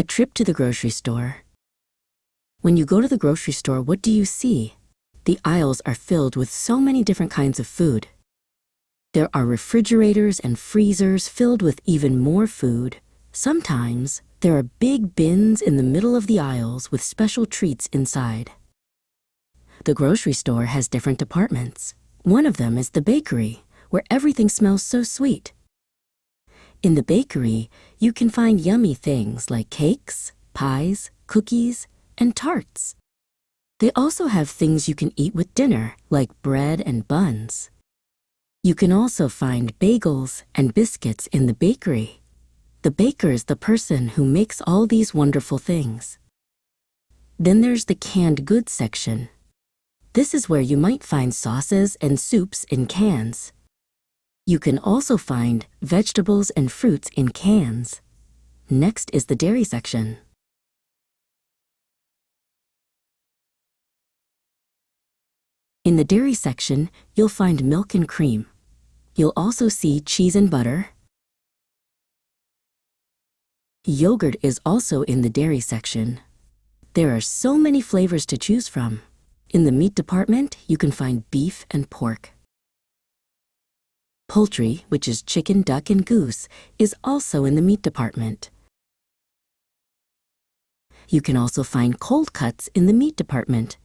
A trip to the grocery store. When you go to the grocery store, what do you see? The aisles are filled with so many different kinds of food. There are refrigerators and freezers filled with even more food. Sometimes there are big bins in the middle of the aisles with special treats inside. The grocery store has different departments. One of them is the bakery, where everything smells so sweet. In the bakery, you can find yummy things like cakes, pies, cookies, and tarts. They also have things you can eat with dinner, like bread and buns. You can also find bagels and biscuits in the bakery. The baker is the person who makes all these wonderful things. Then there's the canned goods section. This is where you might find sauces and soups in cans. You can also find vegetables and fruits in cans. Next is the dairy section. In the dairy section, you'll find milk and cream. You'll also see cheese and butter. Yogurt is also in the dairy section. There are so many flavors to choose from. In the meat department, you can find beef and pork. Poultry, which is chicken, duck, and goose, is also in the meat department. You can also find cold cuts in the meat department.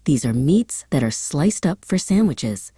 These are meats that are sliced up for sandwiches,